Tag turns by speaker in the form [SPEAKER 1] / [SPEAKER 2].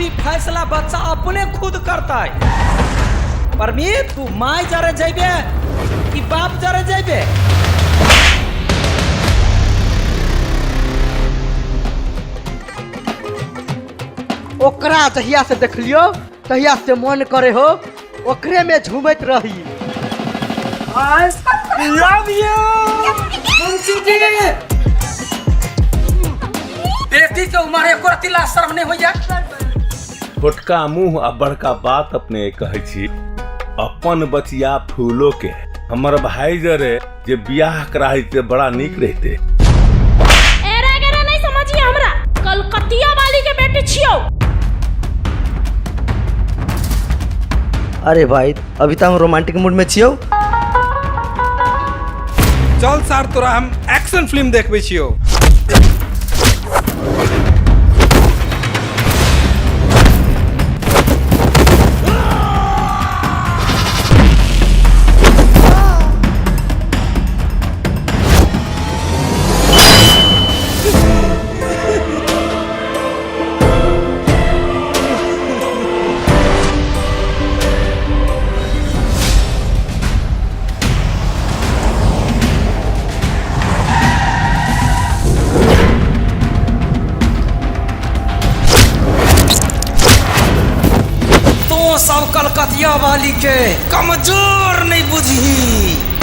[SPEAKER 1] अभी फैसला बच्चा अपने खुद करता है। परमीत तू माय जरे जेबे कि बाप जरे जेबे?
[SPEAKER 2] ओकरा जहिया से देखलियो तहिया से मन करे हो ओकरे में झूमत रही।
[SPEAKER 1] Love you Munshi ji. बेटी के उम्र एको रति ला शर्म नहीं होइया।
[SPEAKER 3] छोटका मुंह आ बड़का बात अपने कहे छी। अपन बचिया फूलो के हमर भाई जरे जे बियाह कराई ते बड़ा नीक रहते।
[SPEAKER 4] एरा गरा नहीं समझिए हमरा कलकतिया वाली के बेटी छियो।
[SPEAKER 2] अरे भाई अभी तो हम रोमांटिक मूड में छियो।
[SPEAKER 5] चल सर तोरा हम एक्शन फिल्म देखबे छियो।
[SPEAKER 1] सब कलकतिया वाली के कमजोर नहीं बुझी।